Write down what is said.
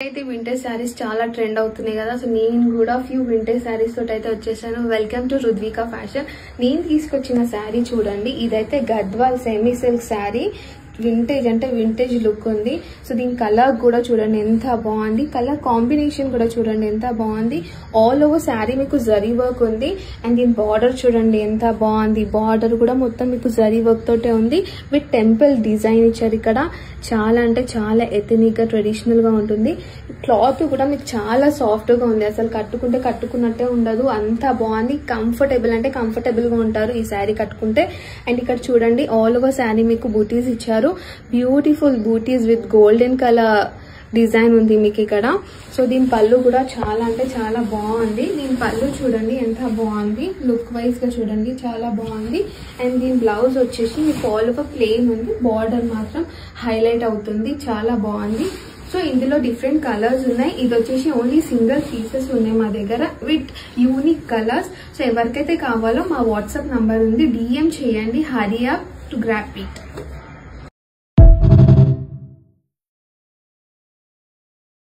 అయితే వింటేజ్ శారీస్ చాలా ట్రెండ్ అవుతున్నాయి కదా. సో నేను కూడా ఫ్యూ వింటేజ్ శారీస్ తోటి అయితే వచ్చేసాను. Welcome to Rudvika fashion. నేను తీసుకొచ్చిన శారీ చూడండి, ఇదైతే Gadwal semi silk sari. Vintage అంటే వింటేజ్ లుక్ ఉంది. సో దీని కలర్ కూడా చూడండి ఎంత బాగుంది, కలర్ కాంబినేషన్ కూడా చూడండి ఎంత బాగుంది. ఆల్ ఓవర్ శారీ మీకు జరీ వర్క్ ఉంది. అండ్ దీని బార్డర్ చూడండి ఎంత బాగుంది, బార్డర్ కూడా మొత్తం మీకు జరీ వర్క్ తోటే ఉంది. విత్ టెంపుల్ డిజైన్ ఇచ్చారు ఇక్కడ. చాలా అంటే చాలా ఎథనిక్ గా ట్రెడిషనల్ గా ఉంటుంది. క్లాత్ కూడా మీకు చాలా సాఫ్ట్ గా ఉంది, అసలు కట్టుకుంటే కట్టుకున్నట్టే ఉండదు, అంత బాగుంది. కంఫర్టబుల్ అంటే కంఫర్టబుల్ గా ఉంటారు ఈ శారీ కట్టుకుంటే. అండ్ ఇక్కడ చూడండి ఆల్ ఓవర్ శారీ మీకు బూటీస్ ఇచ్చారు. Beautiful butis with golden colour design ఉంది మీకు ఇక్కడ. సో దీని పళ్ళు కూడా చాలా అంటే చాలా బాగుంది. దీని పళ్ళు చూడండి ఎంత బాగుంది, లుక్ వైజ్ గా చూడండి చాలా బాగుంది. అండ్ దీని బ్లౌజ్ వచ్చేసి మీకు ఆల్ ఓవర్ ప్లెయిన్ ఉంది, బార్డర్ మాత్రం హైలైట్ అవుతుంది, చాలా బాగుంది. సో ఇందులో డిఫరెంట్ కలర్స్ ఉన్నాయి. ఇది వచ్చేసి ఓన్లీ సింగిల్ పీసెస్ ఉన్నాయి మా దగ్గర విత్ యూనిక్ కలర్స్. సో ఎవరికైతే కావాలో మా వాట్సాప్ నంబర్ ఉంది, DM చేయండి. Hurry up to grab it.